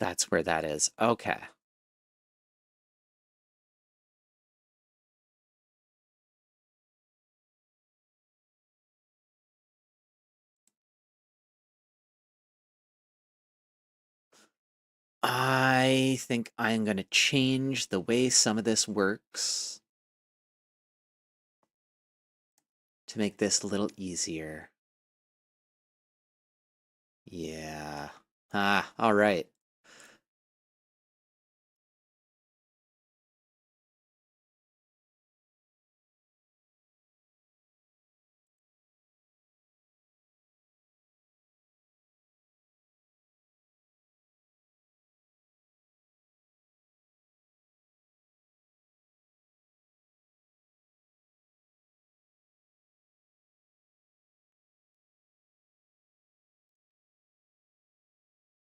That's where that is. Okay. I think I'm going to change the way some of this works to make this a little easier. Yeah. Ah, all right.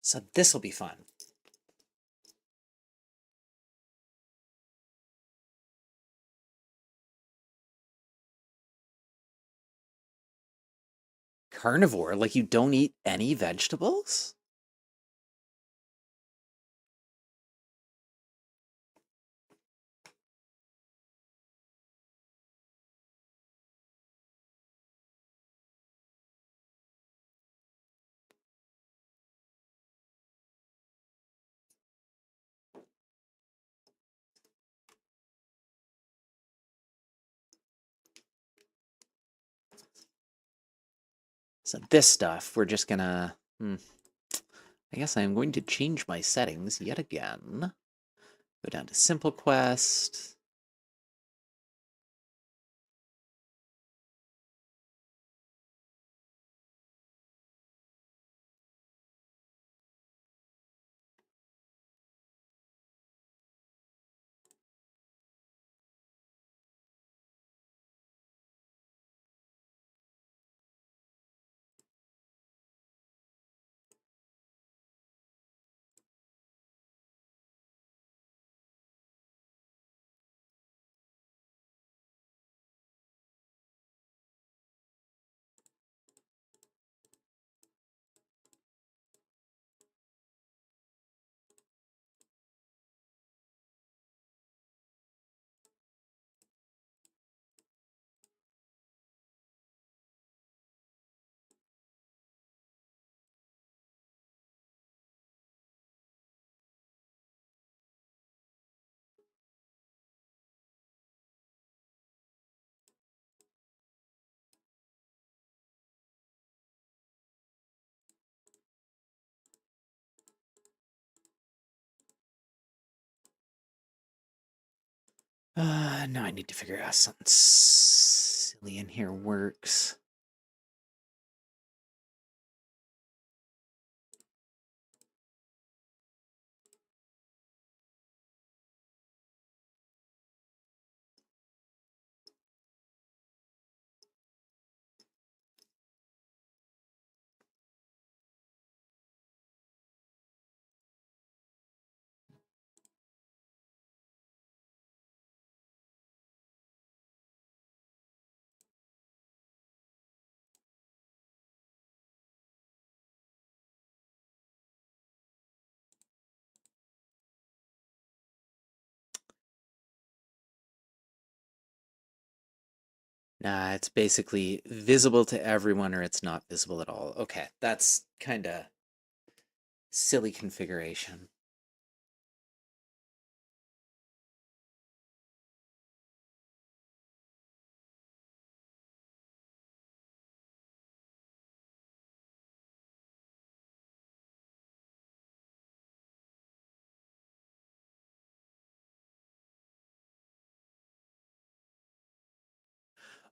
So this will be fun. Carnivore, like you don't eat any vegetables? So this stuff, we're just gonna, I guess I'm going to change my settings yet again. Go down to Simple Quest. Now I need to figure out something silly in here works. Nah, it's basically visible to everyone or it's not visible at all. Okay, that's kind of silly configuration.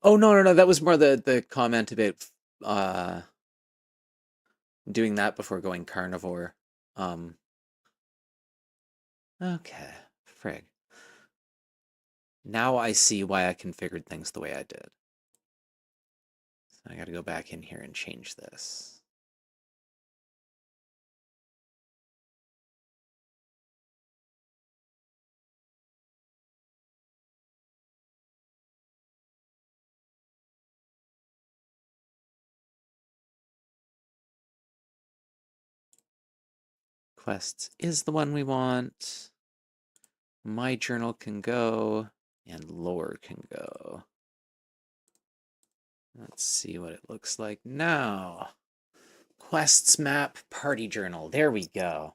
Oh, no, no, no, that was more the comment about uh doing that before going carnivore. Um, okay, frig. Now I see why I configured things the way I did. So I got to go back in here and change this. Quests is the one we want. My journal can go, and lore can go. Let's see what it looks like now. Quests map party journal. There we go.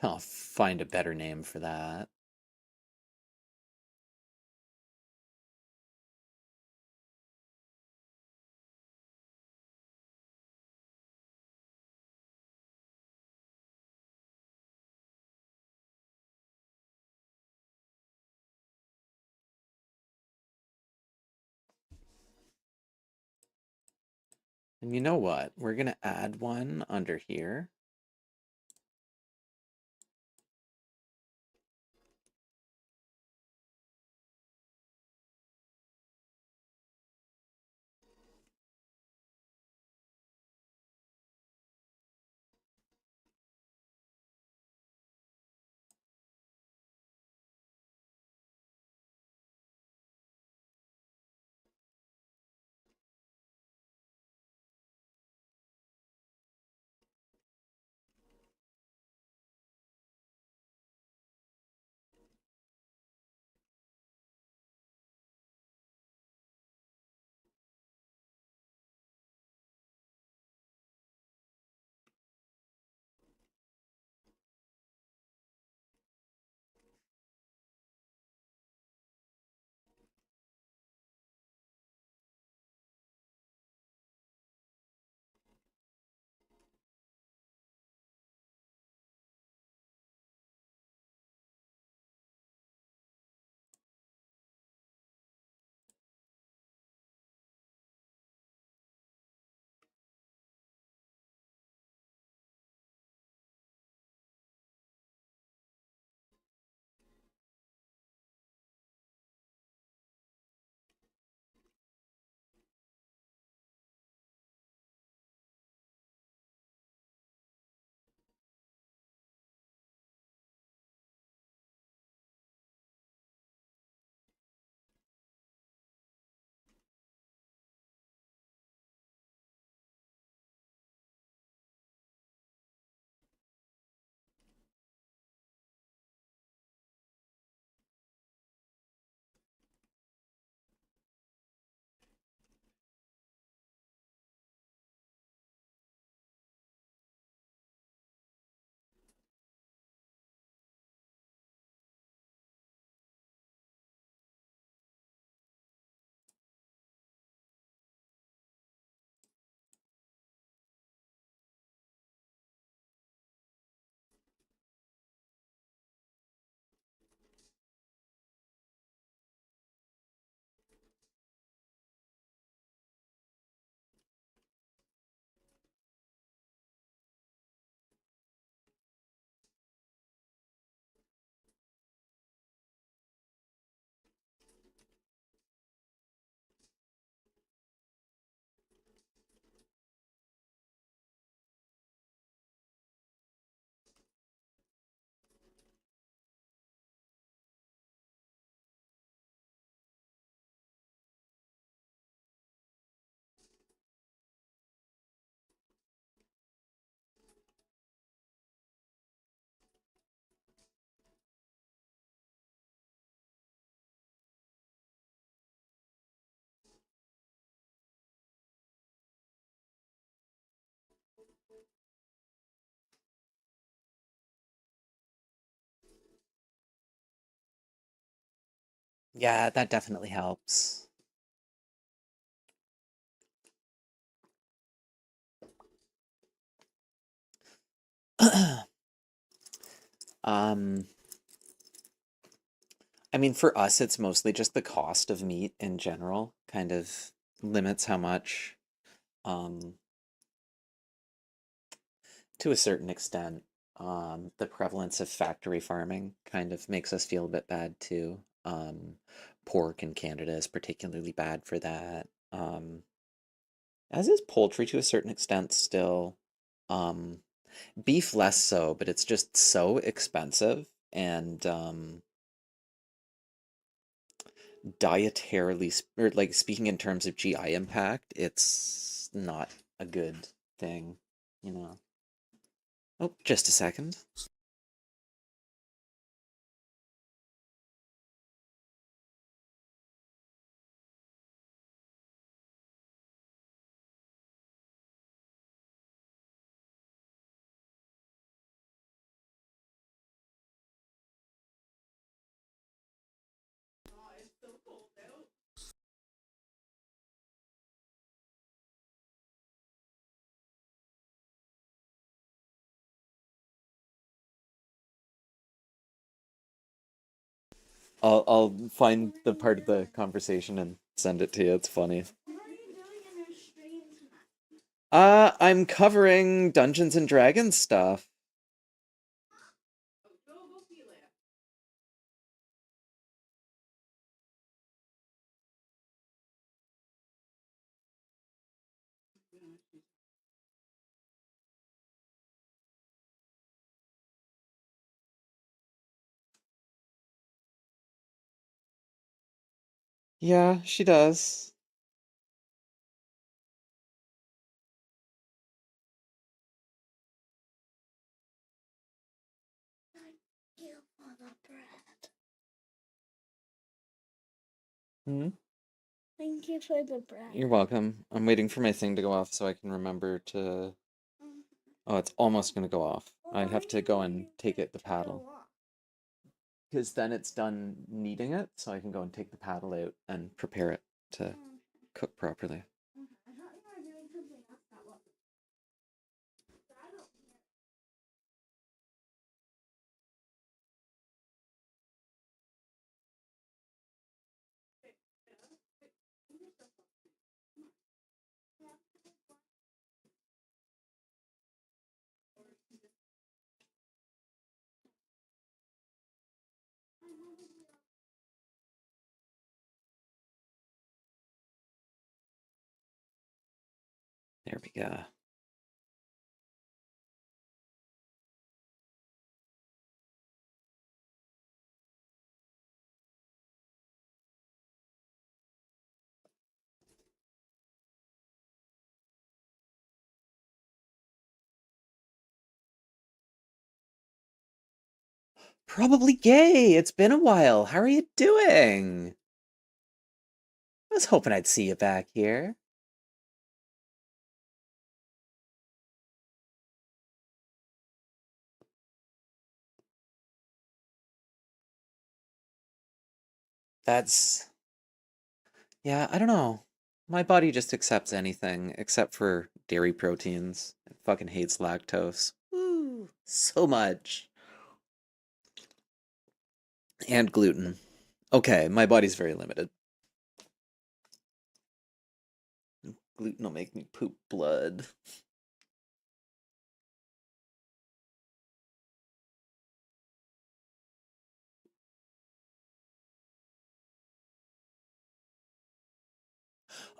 I'll find a better name for that. And you know what? We're going to add one under here. Yeah, that definitely helps. um, I mean, for us, it's mostly just the cost of meat in general kind of limits how much, um, to a certain extent, the prevalence of factory farming kind of makes us feel a bit bad too. Pork in Canada is particularly bad for that. As is poultry to a certain extent still. Um, Beef less so, but it's just so expensive and dietarily, or like speaking in terms of GI impact, it's not a good thing, you know. Oh, just a second. I'll find the part of the conversation and send it to you. It's funny. I'm covering Dungeons and Dragons stuff. Yeah, she does. Hmm? Thank you for the bread. You're welcome. I'm waiting for my thing to go off so I can remember to. Oh, it's almost gonna go off. I have to go and take it the paddle. Because then it's done kneading it, so I can go and take the paddle out and prepare it to cook properly. There we go. Probably gay. It's been a while. How are you doing? I was hoping I'd see you back here. That's, yeah, I don't know. My body just accepts anything except for dairy proteins. It fucking hates lactose. Ooh, so much. And gluten. Okay, my body's very limited. Gluten will make me poop blood.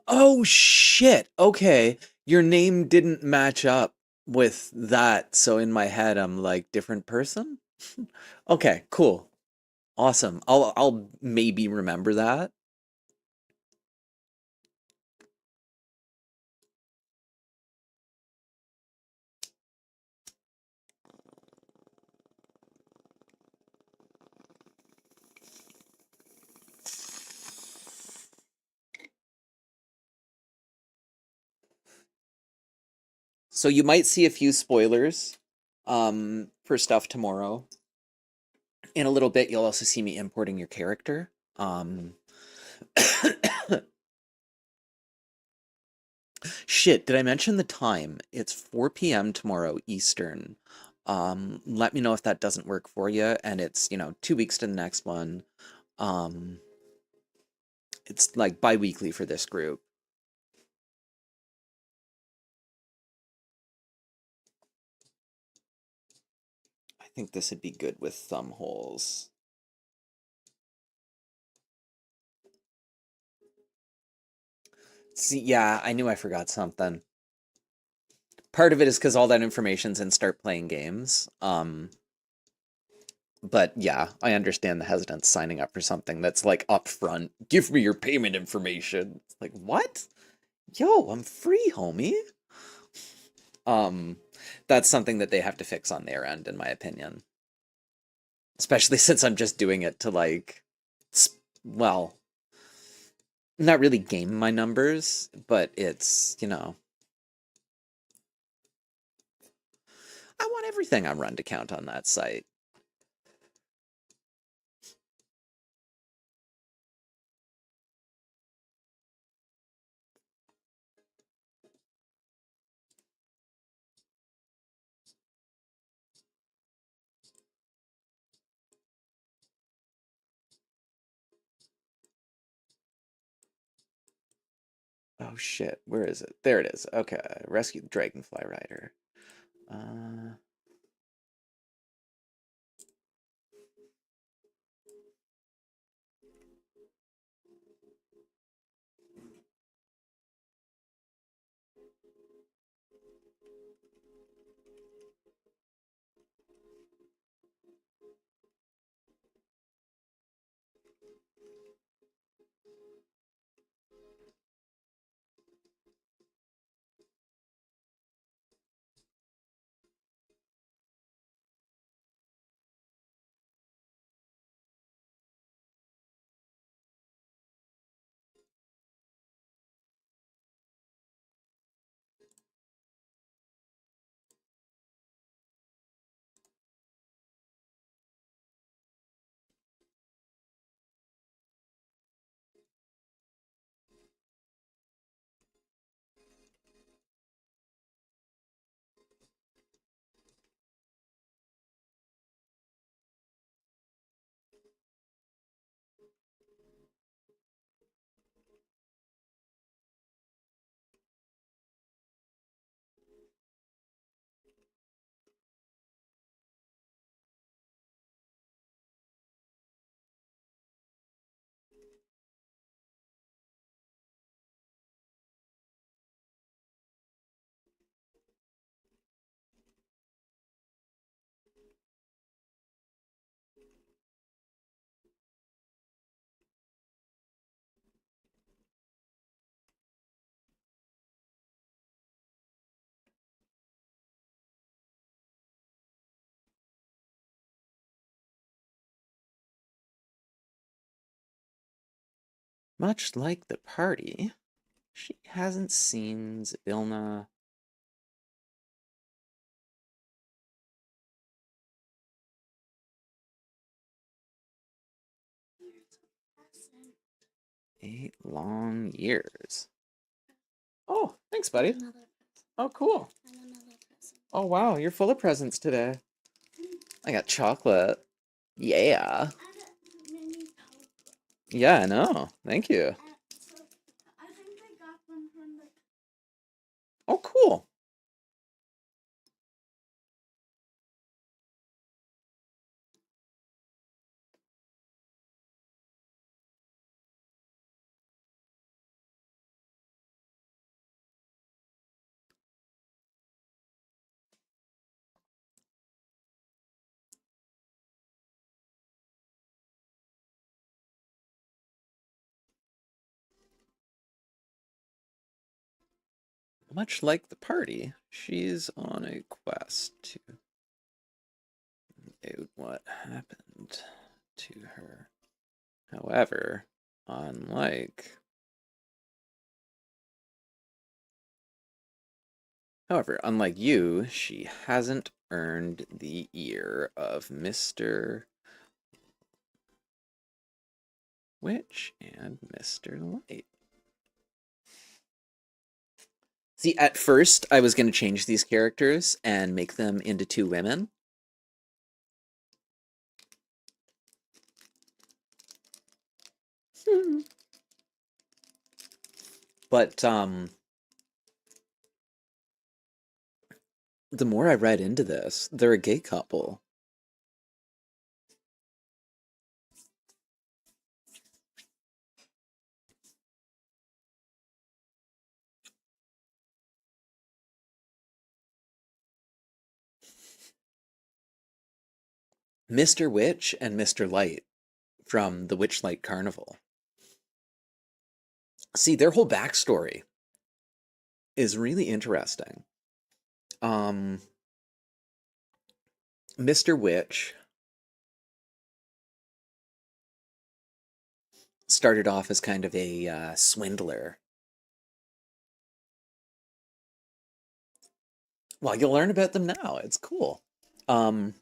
Oh shit. Okay. Your name didn't match up with that, so in my head I'm like different person? Okay, cool. Awesome. I'll maybe remember that. So you might see a few spoilers for stuff tomorrow. In a little bit you'll also see me importing your character. Shit, did I mention the time? It's 4 p.m. tomorrow Eastern. Let me know if that doesn't work for you, and it's, 2 weeks to the next one. Um, it's like bi-weekly for this group. I think this would be good with thumb holes. See, yeah, I knew I forgot something. Part of it is because all that information's in start playing games. But yeah, I understand the hesitance signing up for something that's like upfront. Give me your payment information. It's like, what? Yo, I'm free, homie. Um, that's something that they have to fix on their end, in my opinion. Especially since I'm just doing it to like, well, not really game my numbers, but it's, I want everything I run to count on that site. Oh shit, where is it? There it is. Okay, rescue the Dragonfly Rider. Uh, much like the party, she hasn't seen Zybilna. Present. 8 long years. Oh, thanks, buddy. Another present. Oh, cool. And another present. Oh, wow, you're full of presents today. I got chocolate. Yeah. And mini Power. Yeah, I know. Thank you. So I think I got them from the. Oh, cool. Much like the party, she's on a quest to note what happened to her. However, unlike unlike you, she hasn't earned the ear of Mr. Witch and Mr. Light. See, at first I was going to change these characters and make them into 2 women. But the more I read into this, they're a gay couple. Mr. Witch and Mr. Light from the Witchlight Carnival. See, their whole backstory is really interesting. Um, Mr. Witch started off as kind of a swindler. Well, you'll learn about them now. It's cool. Um,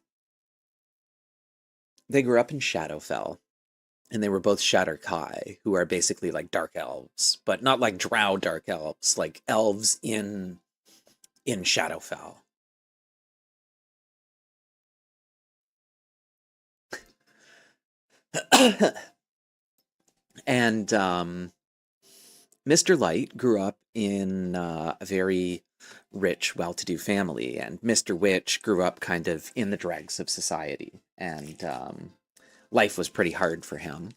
they grew up in Shadowfell, and they were both Shadar-kai, who are basically like dark elves, but not like drow dark elves, like elves in Shadowfell. And Mr. Light grew up in a very rich, well-to-do family, and Mr. Witch grew up kind of in the dregs of society, and life was pretty hard for him,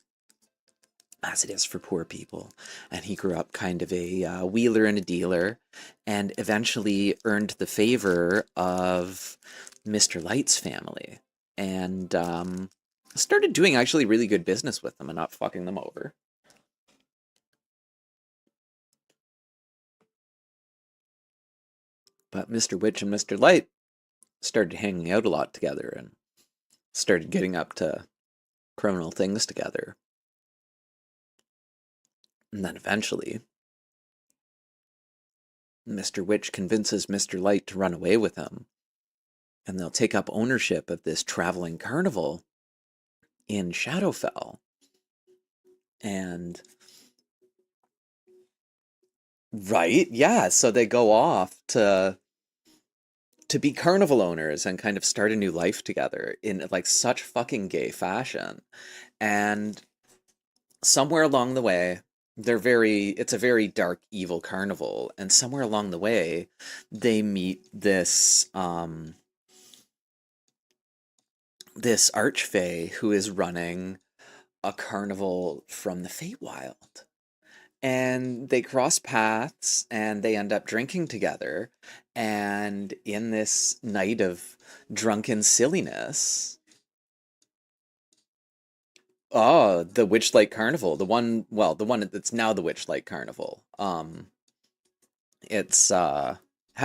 as it is for poor people. And he grew up kind of a wheeler and a dealer, and eventually earned the favor of Mr. Light's family, and started doing actually really good business with them and not fucking them over. But Mr. Witch and Mr. Light started hanging out a lot together and started getting up to criminal things together. And then eventually, Mr. Witch convinces Mr. Light to run away with him, and they'll take up ownership of this traveling carnival in Shadowfell. And right, yeah, so they go off to be carnival owners and kind of start a new life together in like such fucking gay fashion. And somewhere along the way, it's a very dark, evil carnival, and somewhere along the way, they meet this archfey who is running a carnival from the Feywild. And they cross paths and they end up drinking together. And in this night of drunken silliness, oh, the Witchlight Carnival, the one that's now the Witchlight Carnival. It's had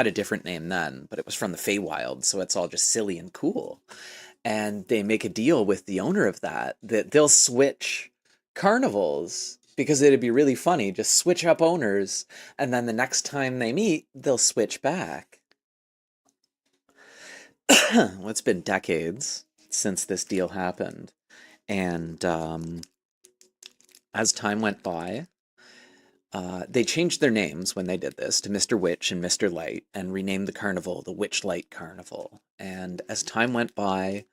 a different name then, but it was from the Feywild, so it's all just silly and cool. And they make a deal with the owner of that they'll switch carnivals because it'd be really funny, just switch up owners, and then the next time they meet, they'll switch back. Well, it's been decades since this deal happened, and as time went by, they changed their names when they did this to Mr. Witch and Mr. Light and renamed the carnival the Witchlight Carnival. And as time went by,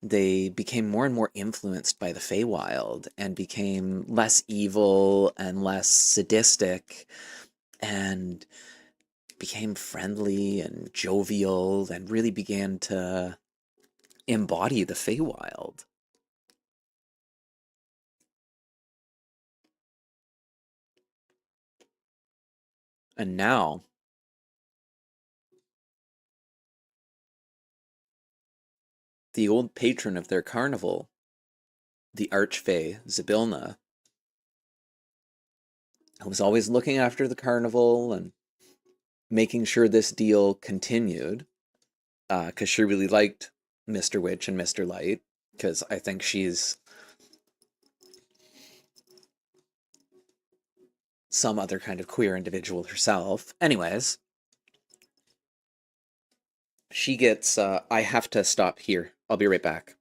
they became more and more influenced by the Feywild and became less evil and less sadistic and became friendly and jovial and really began to embody the Feywild. And now, the old patron of their carnival, the Archfey Zybilna, was always looking after the carnival and making sure this deal continued, because she really liked Mr. Witch and Mr. Light, because I think she's some other kind of queer individual herself. Anyways, she gets, I have to stop here. I'll be right back.